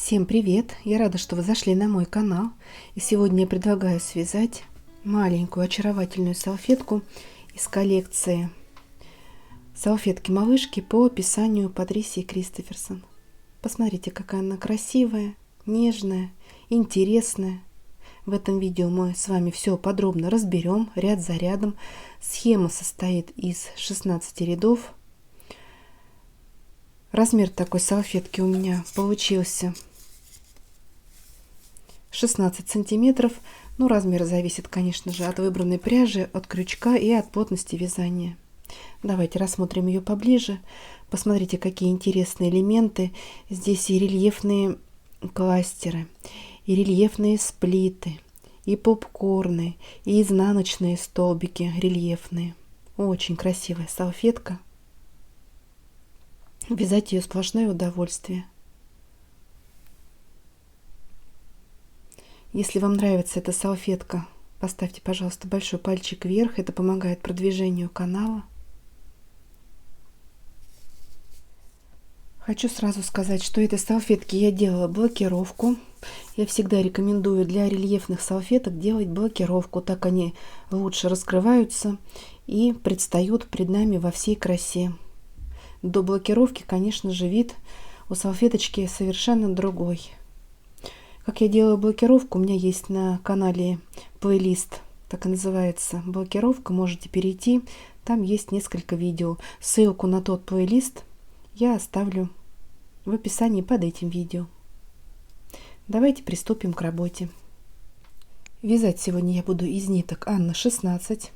Всем привет! Я рада, что вы зашли на мой канал. И сегодня я предлагаю связать маленькую очаровательную салфетку из коллекции салфетки-малышки по описанию Патрисии Кристоферсон. Посмотрите, какая она красивая, нежная, интересная. В этом видео мы с вами все подробно разберем, ряд за рядом. Схема состоит из 16 рядов. Размер такой салфетки у меня получился 16 сантиметров. Но размер зависит, конечно же, от выбранной пряжи, от крючка и от плотности вязания. Давайте рассмотрим ее поближе. Посмотрите, какие интересные элементы. Здесь и рельефные кластеры, и рельефные сплиты, и попкорны, и изнаночные столбики рельефные. Очень красивая салфетка. Вязать ее сплошное удовольствие. Если вам нравится эта салфетка, поставьте, пожалуйста, большой пальчик вверх. Это помогает продвижению канала. Хочу сразу сказать, что этой салфетки я делала блокировку. Я всегда рекомендую для рельефных салфеток делать блокировку. Так они лучше раскрываются и предстают пред нами во всей красе. До блокировки, конечно же, вид у салфеточки совершенно другой. Как я делаю блокировку, у меня есть на канале плейлист, так и называется блокировка, можете перейти, там есть несколько видео. Ссылку на тот плейлист я оставлю в описании под этим видео. Давайте приступим к работе. Вязать сегодня я буду из ниток Анна 16.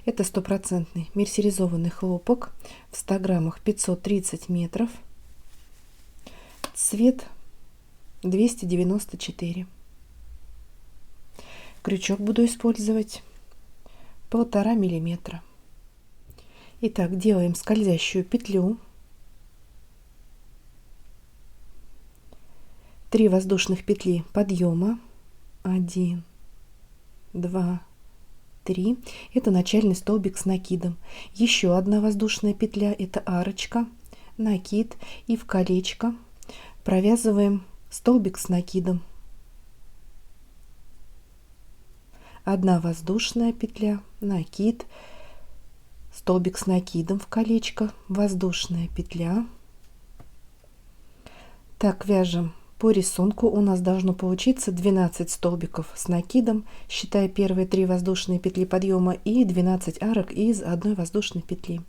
Это стопроцентный мерсеризованный хлопок в 100 граммах 530 метров. Цвет 294. Крючок буду использовать 1,5 миллиметра. Итак, делаем скользящую петлю. 3 воздушных петли подъема. 1, 2, 3. Это начальный столбик с накидом. Еще одна воздушная петля, это арочка, накид, и в колечко провязываем столбик с накидом. 1 воздушная петля, накид, столбик с накидом в колечко, воздушная петля. Так, вяжем по рисунку. У нас должно получиться 12 столбиков с накидом, считая первые 3 воздушные петли подъема, и 12 арок из 1 воздушной петли.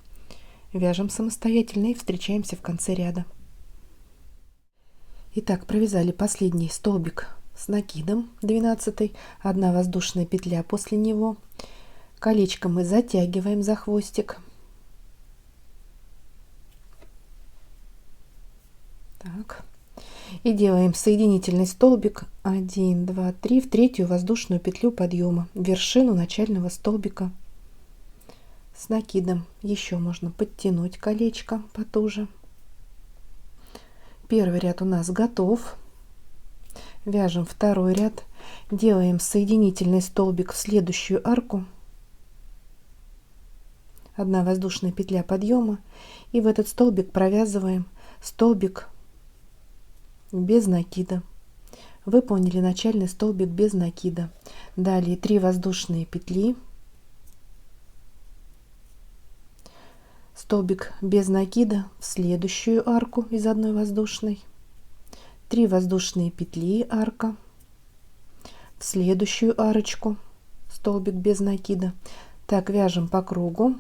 Вяжем самостоятельно и встречаемся в конце ряда. Итак, провязали последний столбик с накидом, 12, 1 воздушная петля после него. Колечко мы затягиваем за хвостик. Так. И делаем соединительный столбик 1, 2, 3 в 3-ю воздушную петлю подъема, в вершину начального столбика с накидом. Еще можно подтянуть колечко потуже. Первый ряд у нас готов. Вяжем второй ряд. Делаем соединительный столбик в следующую арку. 1 воздушная петля подъема. И в этот столбик провязываем столбик без накида. Выполнили начальный столбик без накида. Далее 3 воздушные петли. Столбик без накида в следующую арку из 1 воздушной. 3 воздушные петли, арка. В следующую арочку столбик без накида. Так, вяжем по кругу.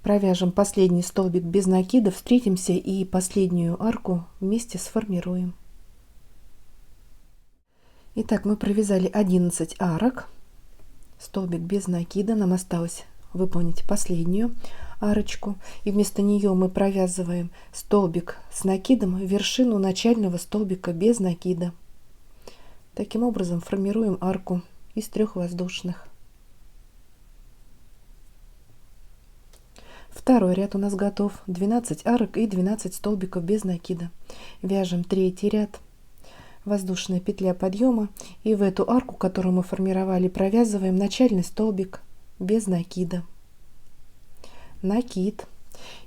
Провяжем последний столбик без накида, встретимся и последнюю арку вместе сформируем. Итак, мы провязали 11 арок. Столбик без накида. Нам осталось выполнить последнюю арочку, и вместо нее мы провязываем столбик с накидом в вершину начального столбика без накида. Таким образом формируем арку из 3 воздушных. Второй ряд у нас готов. 12 арок и 12 столбиков без накида. Вяжем 3-й ряд. Воздушная петля подъема, и в эту арку, которую мы формировали, провязываем начальный столбик без накида. Накид.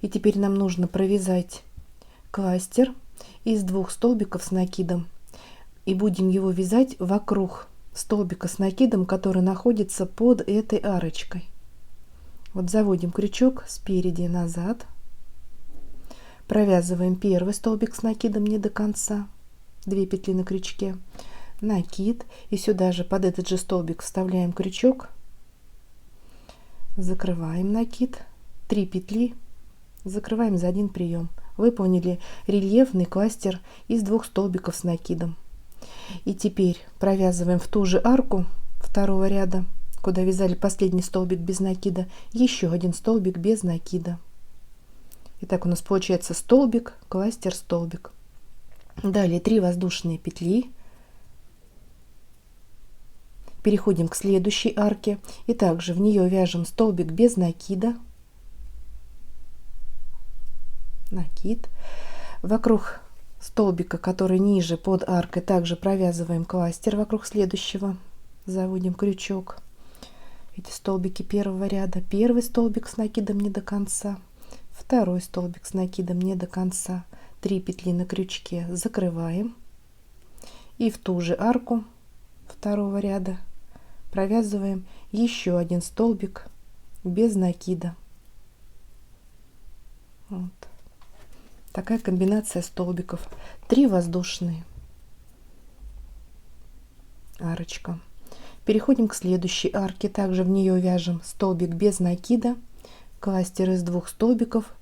И теперь нам нужно провязать кластер из 2 столбиков с накидом и будем его вязать вокруг столбика с накидом, который находится под этой арочкой. Вот заводим крючок спереди назад, провязываем первый столбик с накидом не до конца, 2 петли на крючке, накид, и сюда же под этот же столбик вставляем крючок, закрываем накид, 3 петли, закрываем за один прием. Выполнили рельефный кластер из 2 столбиков с накидом. И теперь провязываем в ту же арку второго ряда, куда вязали последний столбик без накида, еще один столбик без накида. Итак, у нас получается столбик, кластер, столбик. Далее 3 воздушные петли. Переходим к следующей арке и также в нее вяжем столбик без накида, накид. Вокруг столбика, который ниже под аркой, также провязываем кластер вокруг следующего, заводим крючок. Эти столбики первого ряда, первый столбик с накидом не до конца, второй столбик с накидом не до конца, 3 петли на крючке, закрываем и в ту же арку второго ряда провязываем еще один столбик без накида. Вот такая комбинация столбиков. 3 воздушные, арочка. Переходим к следующей арке, также в нее вяжем столбик без накида, кластер из 2 столбиков,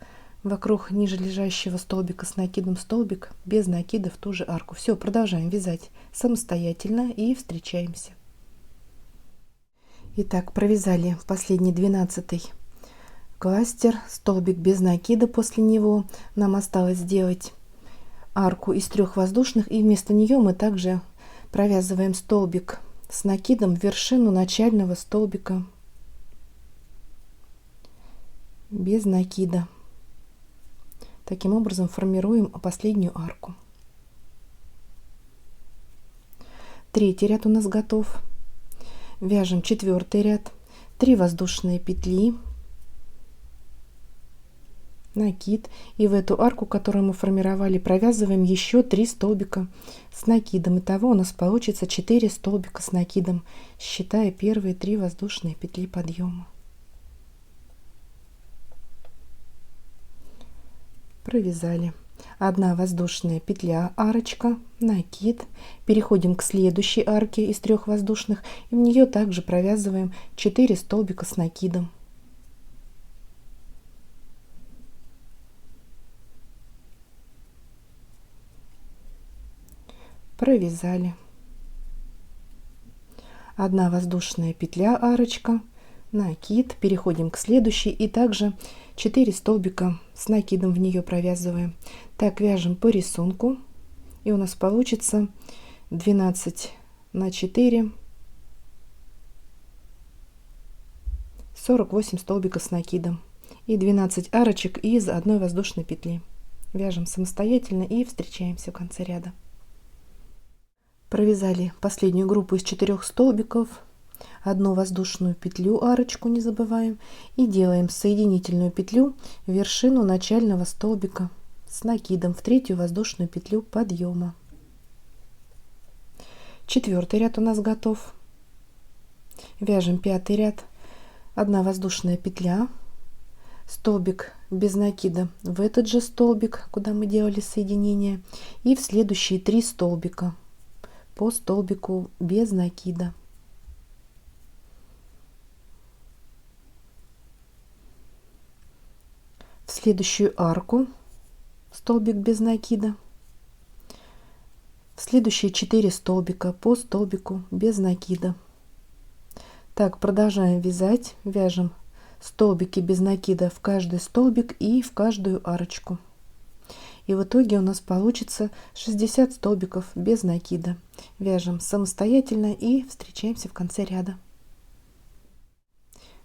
вокруг ниже лежащего столбика с накидом столбик без накида в ту же арку. Все, продолжаем вязать самостоятельно и встречаемся. Итак, провязали последний 12-й кластер, столбик без накида, после него нам осталось сделать арку из 3 воздушных, и вместо нее мы также провязываем столбик с накидом в вершину начального столбика без накида. Таким образом формируем последнюю арку. 3-й ряд у нас готов. Вяжем 4-й ряд, 3 воздушные петли, накид, и в эту арку, которую мы формировали, провязываем еще 3 столбика с накидом. Итого у нас получится 4 столбика с накидом, считая первые 3 воздушные петли подъема. Провязали. 1 воздушная петля, арочка, накид. Переходим к следующей арке из 3 воздушных, и в нее также провязываем 4 столбика с накидом. Провязали. 1 воздушная петля, арочка, накид. Переходим к следующей и также 4 столбика с накидом в нее провязываем. Так вяжем по рисунку, и у нас получится 12 на 4, 48 столбиков с накидом и 12 арочек из 1 воздушной петли. Вяжем самостоятельно и встречаемся в конце ряда. Провязали последнюю группу из 4 столбиков, 1 воздушную петлю, арочку не забываем, и делаем соединительную петлю в вершину начального столбика с накидом в 3-ю воздушную петлю подъема. 4-й ряд у нас готов. Вяжем 5-й ряд, 1 воздушная петля, столбик без накида в этот же столбик, куда мы делали соединение, и в следующие 3 столбика по столбику без накида. В следующую арку столбик без накида, в следующие 4 столбика по столбику без накида. Так продолжаем вязать, вяжем столбики без накида в каждый столбик и в каждую арочку. И в итоге у нас получится 60 столбиков без накида. Вяжем самостоятельно и встречаемся в конце ряда.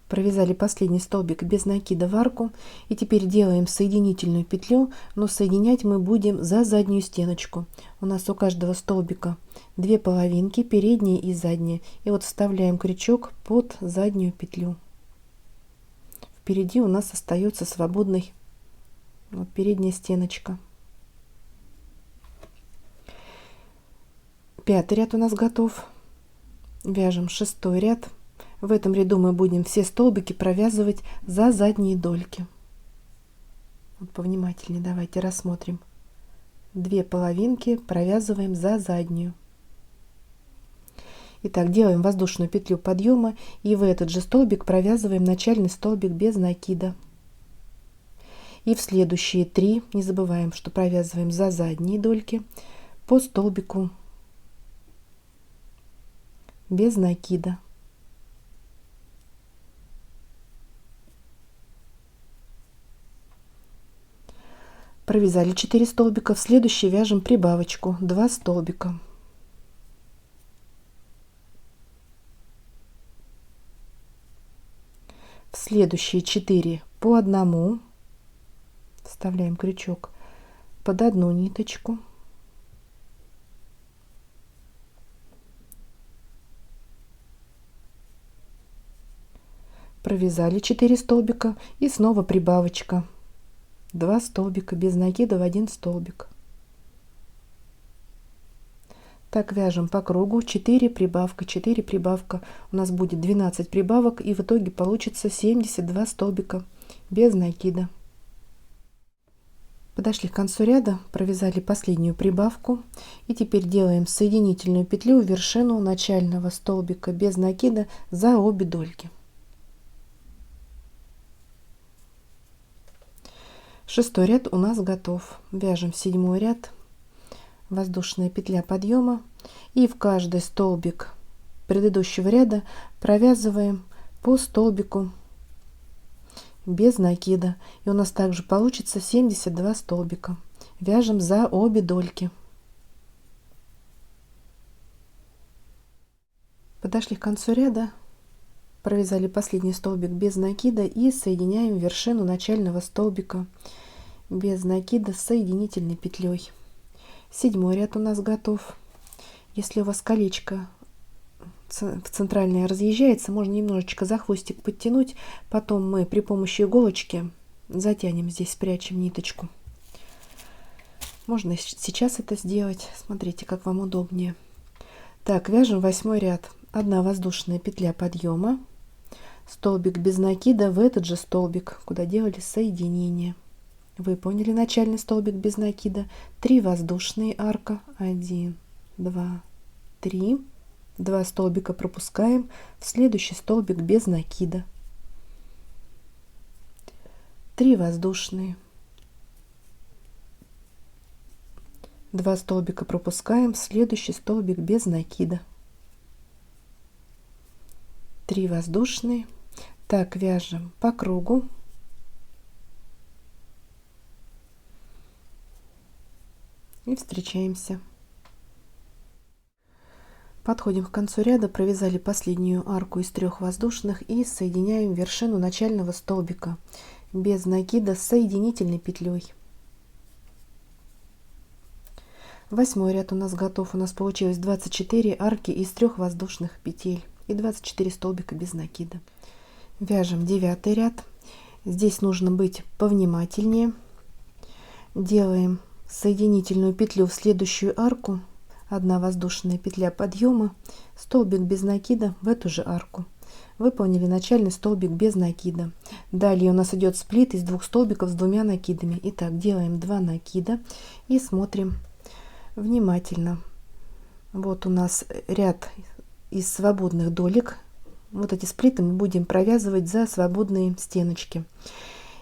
Провязали последний столбик без накида в арку, и теперь делаем соединительную петлю, но соединять мы будем за заднюю стеночку. У нас у каждого столбика 2 половинки, передняя и задняя, и вот вставляем крючок под заднюю петлю. Впереди у нас остается свободной вот передняя стеночка. 5 ряд у нас готов. Вяжем 6 ряд. В этом ряду мы будем все столбики провязывать за задние дольки. Вот повнимательнее давайте рассмотрим. 2 половинки провязываем за заднюю. Итак, делаем воздушную петлю подъема и в этот же столбик провязываем начальный столбик без накида. И в следующие 3 не забываем, что провязываем за задние дольки по столбику без накида. Провязали 4 столбика, в следующий вяжем прибавочку 2 столбика. В следующие 4 по одному вставляем крючок под одну ниточку. Провязали 4 столбика и снова прибавочка 2 столбика без накида в 1 столбик. Так вяжем по кругу 4 прибавка, 4 прибавка. У нас будет 12 прибавок и в итоге получится 72 столбика без накида. Подошли к концу ряда, провязали последнюю прибавку и теперь делаем соединительную петлю в вершину начального столбика без накида за обе дольки. 6 ряд у нас готов. Вяжем 7 ряд, воздушная петля подъема и в каждый столбик предыдущего ряда провязываем по столбику без накида, и у нас также получится 72 столбика. Вяжем за обе дольки. Подошли к концу ряда, провязали последний столбик без накида и соединяем вершину начального столбика без накида с соединительной петлей. 7 ряд у нас готов. Если у вас колечко в центральное разъезжается, можно немножечко за хвостик подтянуть, потом мы при помощи иголочки затянем здесь, спрячем ниточку. Можно сейчас это сделать, смотрите, как вам удобнее. Так, вяжем 8 ряд. 1 воздушная петля подъема, столбик без накида в этот же столбик, куда делали соединение. Вы поняли, начальный столбик без накида, 3 воздушные арка, 1, 2, 3, 2 столбика пропускаем в следующий столбик без накида, 3 воздушные, 2 столбика пропускаем в следующий столбик без накида, 3 воздушные. Так вяжем по кругу. И встречаемся. Подходим к концу ряда, провязали последнюю арку из 3 воздушных и соединяем вершину начального столбика без накида с соединительной петлей. 8 ряд у нас готов. У нас получилось 24 арки из 3 воздушных петель и 24 столбика без накида. Вяжем 9 ряд. Здесь нужно быть повнимательнее. Делаем соединительную петлю в следующую арку, 1 воздушная петля подъема, столбик без накида в эту же арку. Выполнили начальный столбик без накида. Далее у нас идет сплит из 2 столбиков с 2 накидами. Итак, делаем 2 накида и смотрим внимательно. Вот у нас ряд из свободных долек. Вот эти сплиты мы будем провязывать за свободные стеночки.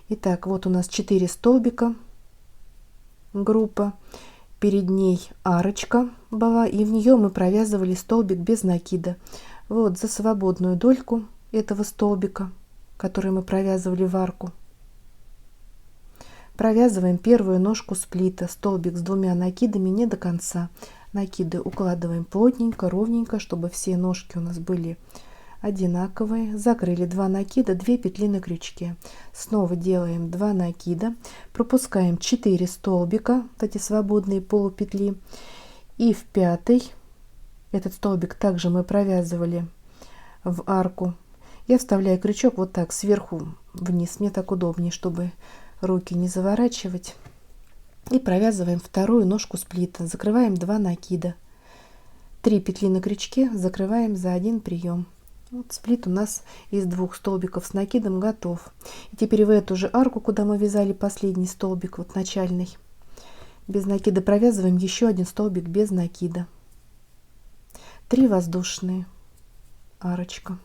Итак, вот у нас 4 столбика, группа, перед ней арочка была, и в нее мы провязывали столбик без накида. Вот за свободную дольку этого столбика, который мы провязывали в арку, провязываем первую ножку сплита, столбик с 2 накидами не до конца. Накиды укладываем плотненько, ровненько, чтобы все ножки у нас были одинаковые. Закрыли 2 накида, 2 петли на крючке. Снова делаем 2 накида, пропускаем 4 столбика, вот эти свободные полупетли, и в 5-й этот столбик также мы провязывали в арку. Я вставляю крючок вот так сверху вниз, мне так удобнее, чтобы руки не заворачивать, и провязываем вторую ножку сплита. Закрываем 2 накида, 3 петли на крючке закрываем за один прием. Вот сплит у нас из 2 столбиков с накидом готов. И теперь в эту же арку, куда мы вязали последний столбик, вот начальный, без накида провязываем еще один столбик без накида. 3 воздушные, арочка.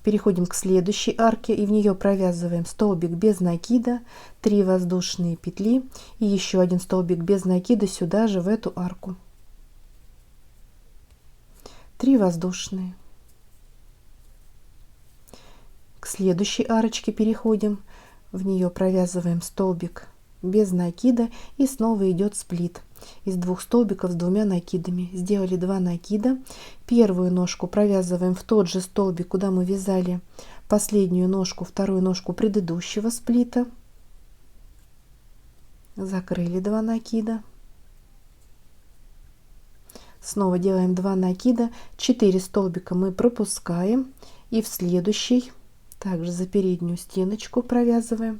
Переходим к следующей арке и в нее провязываем столбик без накида, 3 воздушные петли и еще один столбик без накида сюда же в эту арку. 3 воздушные. К следующей арочке переходим, в нее провязываем столбик без накида и снова идет сплит из 2 столбиков с 2 накидами. Сделали 2 накида, первую ножку провязываем в тот же столбик, куда мы вязали последнюю ножку, вторую ножку предыдущего сплита, закрыли 2 накида, снова делаем 2 накида, 4 столбика мы пропускаем и в следующий также за переднюю стеночку провязываем,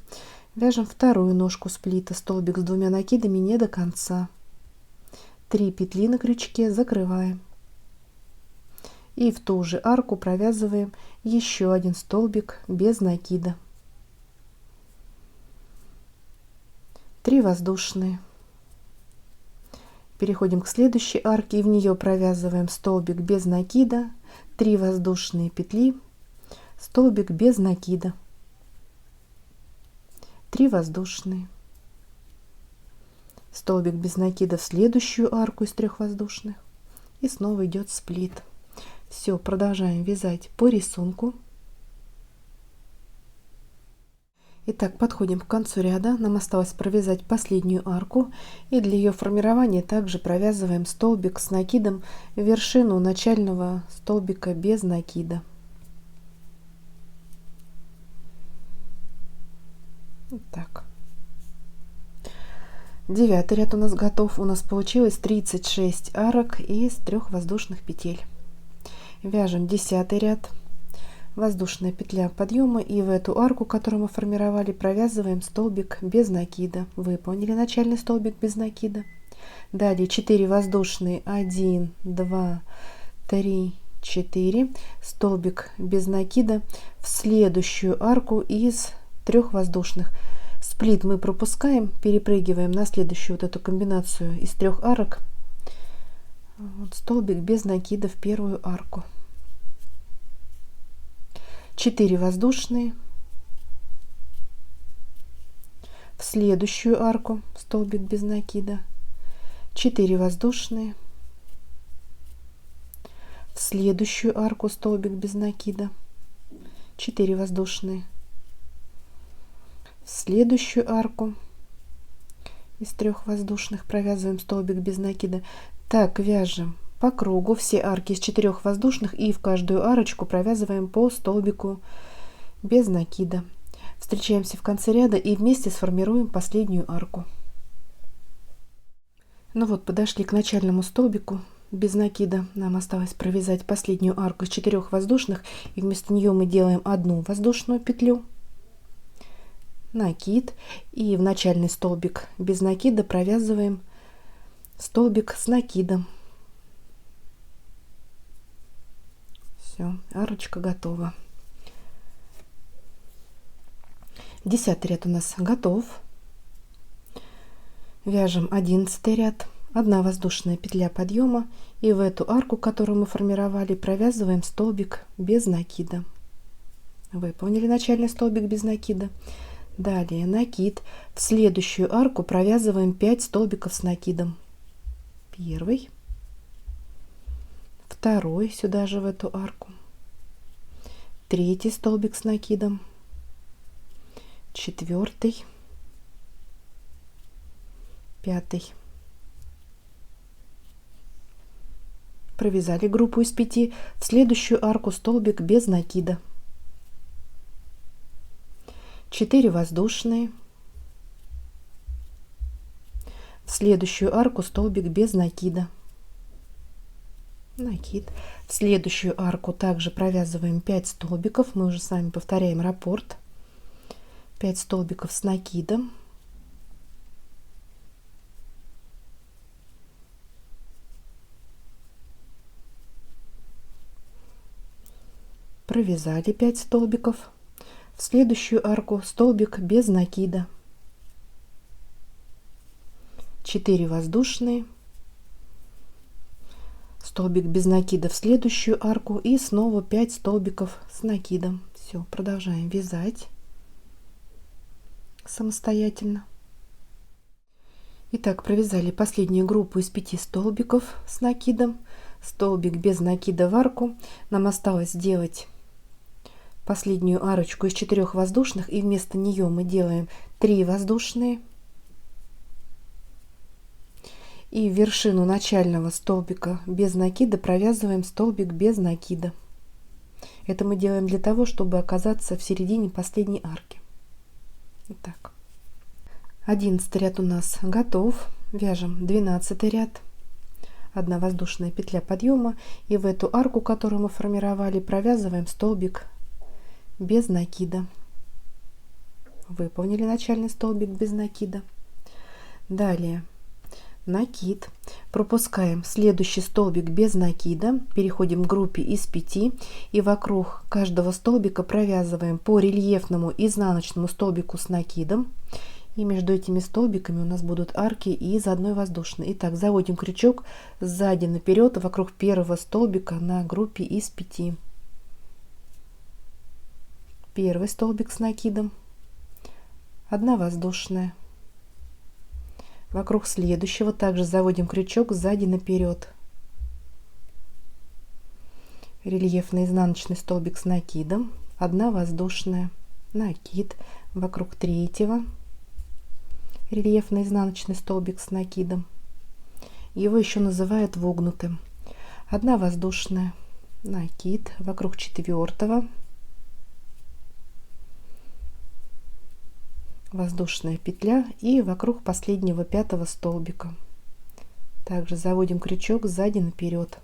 вяжем вторую ножку сплита, столбик с 2 накидами не до конца, 3 петли на крючке, закрываем и в ту же арку провязываем еще один столбик без накида, 3 воздушные. Переходим к следующей арке и в нее провязываем столбик без накида, 3 воздушные петли, столбик без накида, 3 воздушные, столбик без накида в следующую арку из 3 воздушных и снова идет сплит. Все, продолжаем вязать по рисунку. Итак, подходим к концу ряда, нам осталось провязать последнюю арку и для ее формирования также провязываем столбик с накидом в вершину начального столбика без накида. Вот так. 9 ряд у нас готов. У нас получилось 36 арок из 3 воздушных петель. Вяжем 10 ряд, воздушная петля подъема и в эту арку, которую мы формировали, провязываем столбик без накида. Выполнили начальный столбик без накида. Далее 4 воздушные, 1, 2, 3, 4, столбик без накида в следующую арку из 3 воздушных. Сплит мы пропускаем, перепрыгиваем на следующую вот эту комбинацию из 3 арок. Вот столбик без накида в первую арку. 4 воздушные. В следующую арку столбик без накида. 4 воздушные. В следующую арку столбик без накида. 4 воздушные. В следующую арку из 3 воздушных провязываем столбик без накида. Так вяжем по кругу все арки из 4 воздушных и в каждую арочку провязываем по столбику без накида. Встречаемся в конце ряда и вместе сформируем последнюю арку. Ну вот, подошли к начальному столбику без накида. Нам осталось провязать последнюю арку из 4 воздушных, и вместо нее мы делаем 1 воздушную петлю, накид, и в начальный столбик без накида провязываем столбик с накидом. Все, арочка готова. 10 ряд у нас готов. Вяжем 11 ряд, 1 воздушная петля подъема, и в эту арку, которую мы формировали, провязываем столбик без накида. Выполнили начальный столбик без накида. Далее накид, в следующую арку провязываем 5 столбиков с накидом. Первый, второй сюда же в эту арку, третий столбик с накидом, четвертый, пятый. Провязали группу из 5, в следующую арку столбик без накида. 4 воздушные. В следующую арку столбик без накида. Накид. В следующую арку также провязываем 5 столбиков. Мы уже с вами повторяем раппорт. 5 столбиков с накидом. Провязали 5 столбиков. В следующую арку столбик без накида. 4 воздушные. Столбик без накида в следующую арку и снова 5 столбиков с накидом. Все, продолжаем вязать самостоятельно. Итак, провязали последнюю группу из 5 столбиков с накидом. Столбик без накида в арку. Нам осталось сделать последнюю арочку из 4 воздушных, и вместо нее мы делаем 3 воздушные. И в вершину начального столбика без накида провязываем столбик без накида. Это мы делаем для того, чтобы оказаться в середине последней арки. Итак, 11 ряд у нас готов. Вяжем 12 ряд. 1 воздушная петля подъема, и в эту арку, которую мы формировали, провязываем столбик без накида. Выполнили начальный столбик без накида. Далее накид. Пропускаем следующий столбик без накида, переходим к группе из 5 и вокруг каждого столбика провязываем по рельефному изнаночному столбику с накидом. И между этими столбиками у нас будут арки из 1 воздушной. Итак, заводим крючок сзади наперед вокруг первого столбика на группе из 5. Первый столбик с накидом, 1 воздушная. Вокруг следующего также заводим крючок сзади наперед. Рельефный изнаночный столбик с накидом, 1 воздушная, накид. Вокруг третьего рельефный изнаночный столбик с накидом. Его еще называют вогнутым. 1 воздушная, накид. Вокруг четвертого воздушная петля и вокруг последнего 5 столбика также заводим крючок сзади наперед.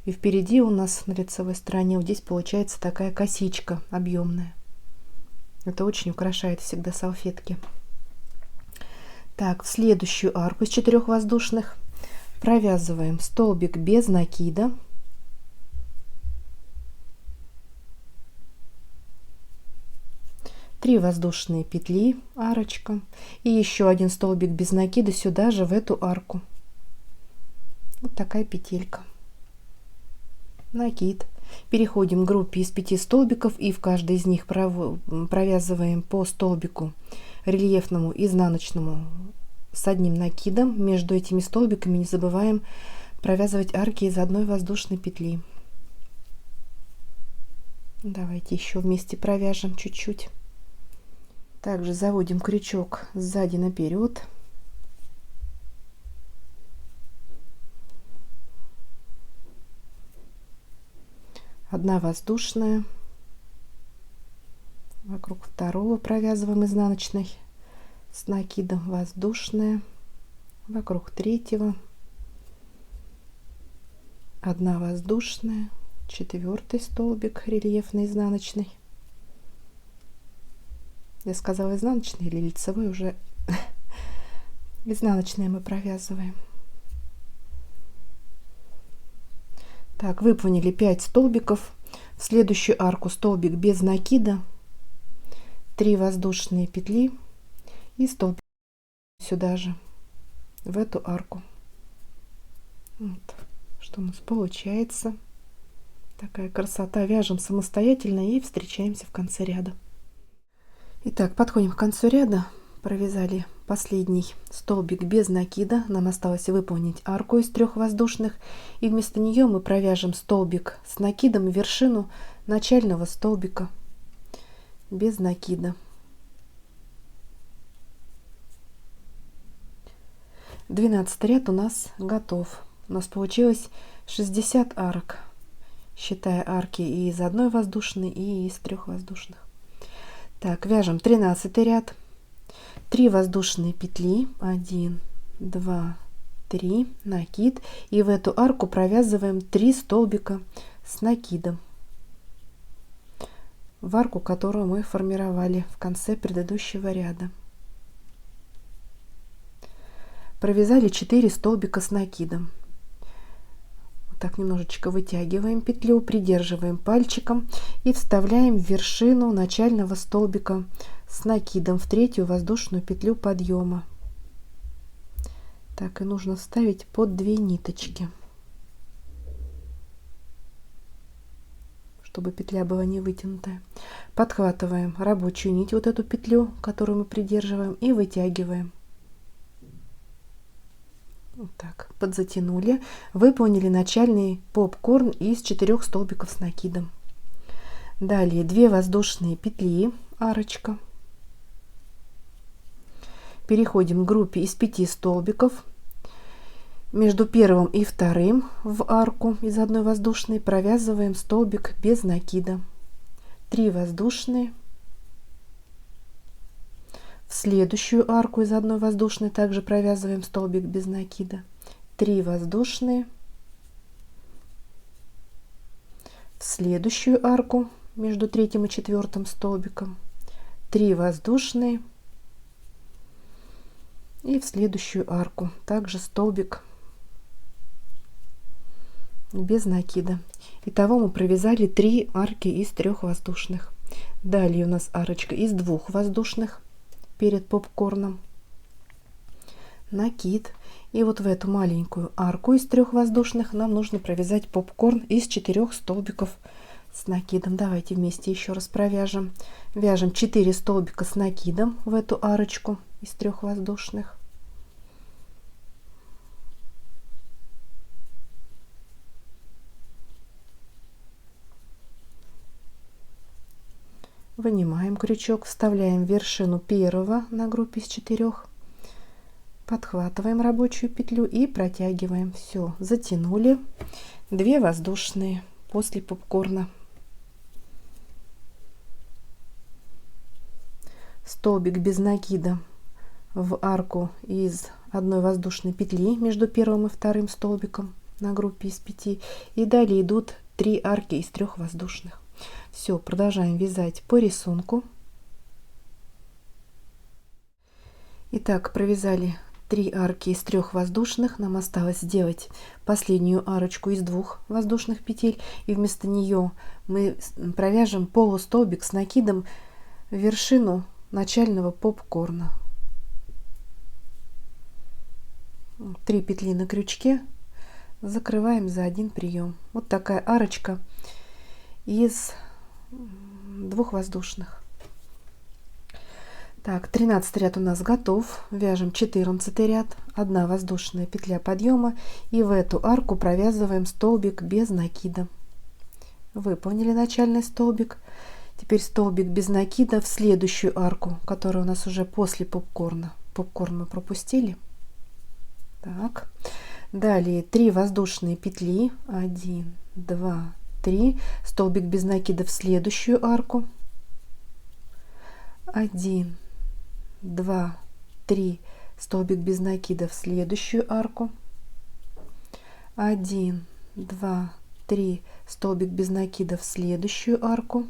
И впереди у нас на лицевой стороне вот здесь получается такая косичка объемная. Это очень украшает всегда салфетки. Так, в следующую арку из 4 воздушных провязываем столбик без накида. Три воздушные петли, арочка, и еще 1 столбик без накида сюда же в эту арку. Вот такая петелька. Накид. Переходим к группе из 5 столбиков и в каждый из них провязываем по столбику рельефному изнаночному с 1 накидом. Между этими столбиками не забываем провязывать арки из 1 воздушной петли. Давайте еще вместе провяжем чуть-чуть. Также заводим крючок сзади наперед. Одна воздушная. Вокруг второго провязываем изнаночной с накидом, воздушная. Вокруг третьего 1 воздушная. 4 столбик рельефный изнаночный. Я сказала изнаночный или лицевой, уже изнаночные мы провязываем. Так, выполнили 5 столбиков. В следующую арку столбик без накида, 3 воздушные петли и столбик сюда же, в эту арку. Вот, что у нас получается. Такая красота. Вяжем самостоятельно и встречаемся в конце ряда. Итак, подходим к концу ряда. Провязали последний столбик без накида. Нам осталось выполнить арку из 3 воздушных. И вместо нее мы провяжем столбик с накидом в вершину начального столбика без накида. 12 ряд у нас готов. У нас получилось 60 арок, считая арки и из 1 воздушной, и из 3 воздушных. Так, вяжем 13 ряд. 3 воздушные петли, 1, 2, 3, накид, и в эту арку провязываем 3 столбика с накидом в арку, которую мы формировали в конце предыдущего ряда. Провязали 4 столбика с накидом. Вот так немножечко вытягиваем петлю, придерживаем пальчиком и вставляем в вершину начального столбика с накидом в третью воздушную петлю подъема. Так, и нужно вставить под 2 ниточки, чтобы петля была не вытянутая. Подхватываем рабочую нить, вот эту петлю, которую мы придерживаем, и вытягиваем. Вот так, подзатянули, выполнили начальный попкорн из 4 столбиков с накидом. Далее 2 воздушные петли, арочка. Переходим к группе из 5 столбиков. Между первым и вторым в арку из 1 воздушной провязываем столбик без накида. 3 воздушные. В следующую арку из 1 воздушной также провязываем столбик без накида. 3 воздушные. В следующую арку между 3 и 4 столбиком 3 воздушные. И в следующую арку также столбик без накида. Итого мы провязали 3 арки из 3 воздушных. Далее у нас арочка из 2 воздушных перед попкорном, накид, и вот в эту маленькую арку из 3 воздушных нам нужно провязать попкорн из 4 столбиков с накидом. Давайте вместе еще раз провяжем. Вяжем 4 столбика с накидом в эту арочку из 3 воздушных. Вынимаем крючок, вставляем в вершину первого на группе из 4, подхватываем рабочую петлю и протягиваем. Все, затянули. 2 воздушные после попкорна. Столбик без накида в арку из 1 воздушной петли между первым и вторым столбиком на группе из 5. И далее идут 3 арки из 3 воздушных. Все, продолжаем вязать по рисунку. Итак, провязали 3 арки из 3 воздушных. Нам осталось сделать последнюю арочку из 2 воздушных петель, и вместо нее мы провяжем полустолбик с накидом в вершину начального попкорна. 3 петли на крючке, закрываем за 1 прием. Вот такая арочка из 2 воздушных. Так, 13 ряд у нас готов. Вяжем 14 ряд, 1 воздушная петля подъема, и в эту арку провязываем столбик без накида. Выполнили начальный столбик. Теперь столбик без накида в следующую арку, которая у нас уже после попкорна. Попкорн мы пропустили. Так, далее 3 воздушные петли, 1, 2, 3, столбик без накида в следующую арку, 1, 2, 3, столбик без накида в следующую арку, 1, 2, 3, столбик без накида в следующую арку,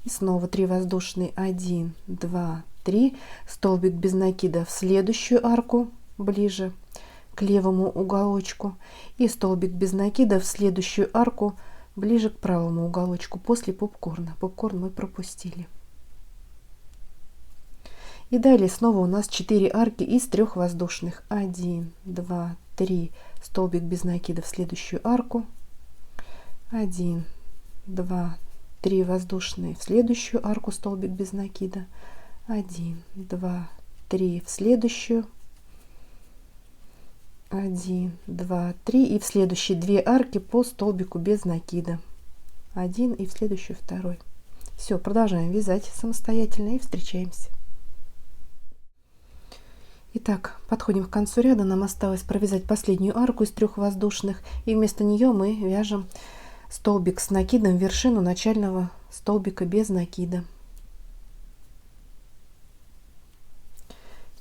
и снова 3 воздушные, 1, 2, 3, столбик без накида в следующую арку, ближе к левому уголочку, и столбик без накида в следующую арку, ближе к правому уголочку после попкорна. Попкорн мы пропустили. И далее снова у нас 4 арки из 3 воздушных. 1, 2, 3, столбик без накида в следующую арку. 1, 2, 3 воздушные в следующую арку, столбик без накида. 1, 2, 3 в следующую. 1, 2, 3, и в следующие 2 арки по столбику без накида. 1 и в следующую 2. Все, продолжаем вязать самостоятельно и встречаемся. Итак, подходим к концу ряда. Нам осталось провязать последнюю арку из 3 воздушных, и вместо нее мы вяжем столбик с накидом в вершину начального столбика без накида.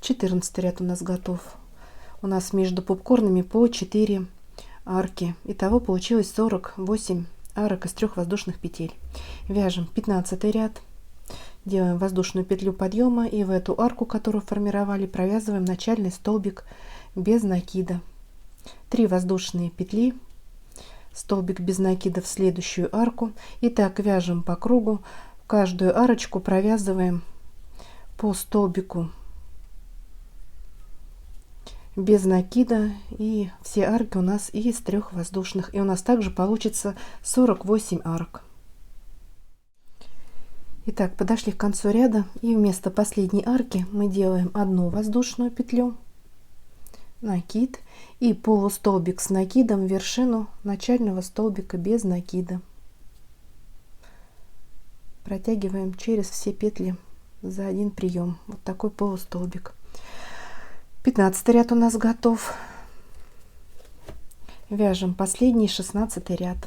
14 ряд у нас готов. У нас между попкорнами по 4 арки. Итого получилось 48 арок из 3 воздушных петель. Вяжем 15 ряд, делаем воздушную петлю подъема, и в эту арку, которую формировали, провязываем начальный столбик без накида. 3 воздушные петли, столбик без накида в следующую арку. И так вяжем по кругу. Каждую арочку провязываем по столбику без накида, и все арки у нас из 3 воздушных, и у нас также получится 48 арок. Итак, подошли к концу ряда, и вместо последней арки мы делаем 1 воздушную петлю, накид и полустолбик с накидом в вершину начального столбика без накида. Протягиваем через все петли за один прием. Вот такой полустолбик. 15 ряд у нас готов. Вяжем последний 16 ряд.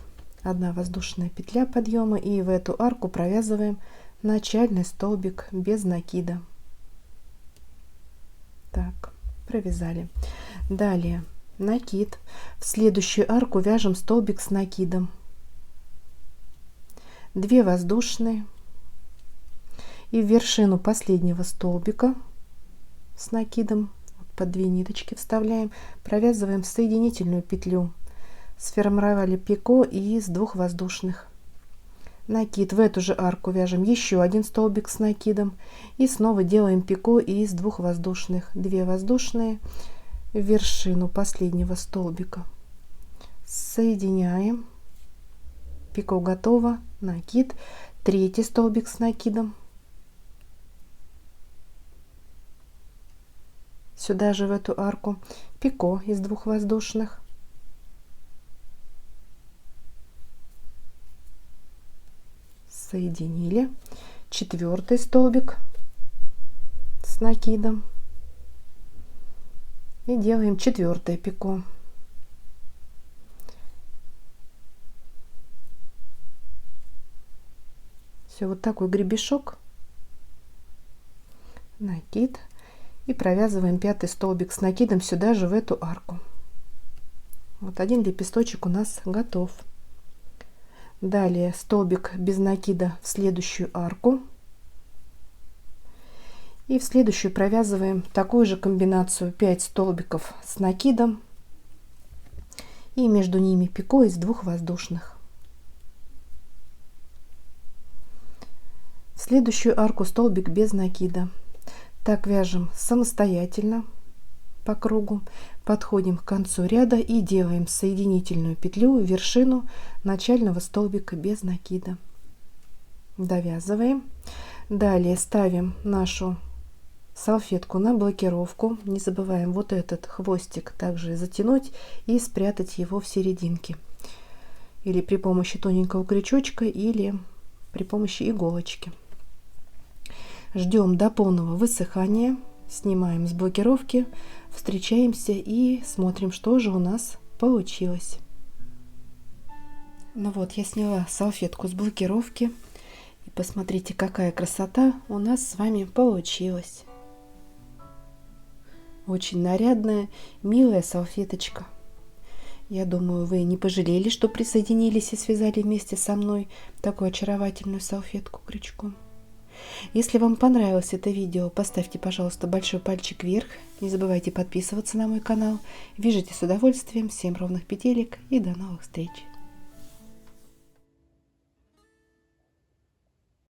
1 воздушная петля подъема, и в эту арку провязываем начальный столбик без накида. Так, провязали. Далее накид. В следующую арку вяжем столбик с накидом. 2 воздушные, и в вершину последнего столбика с накидом по 2 ниточки вставляем, провязываем соединительную петлю. Сформировали пико из 2 воздушных. Накид. В эту же арку вяжем еще 1 столбик с накидом, и снова делаем пико из 2 воздушных. 2 воздушные в вершину последнего столбика. Соединяем. Пико готово. Накид. 3 столбик с накидом. Сюда же в эту арку пико из 2 воздушных. Соединили. 4 столбик с накидом. И делаем 4 пико. Все, вот такой гребешок. Накид. И провязываем 5 столбик с накидом сюда же в эту арку. Вот 1 лепесточек у нас готов. Далее столбик без накида в следующую арку. И в следующую провязываем такую же комбинацию: 5 столбиков с накидом, и между ними пико из 2 воздушных. В следующую арку столбик без накида. Так вяжем самостоятельно по кругу, подходим к концу ряда и делаем соединительную петлю в вершину начального столбика без накида. Довязываем. Далее ставим нашу салфетку на блокировку. Не забываем вот этот хвостик также затянуть и спрятать его в серединке. Или при помощи тоненького крючочка, или при помощи иголочки. Ждем до полного высыхания, снимаем с блокировки, встречаемся и смотрим, что же у нас получилось. Ну вот, я сняла салфетку с блокировки, и посмотрите, какая красота у нас с вами получилась. Очень нарядная, милая салфеточка. Я думаю, вы не пожалели, что присоединились и связали вместе со мной такую очаровательную салфетку крючком. Если вам понравилось это видео, поставьте, пожалуйста, большой пальчик вверх. Не забывайте подписываться на мой канал. Вяжите с удовольствием. Всем ровных петелек и до новых встреч!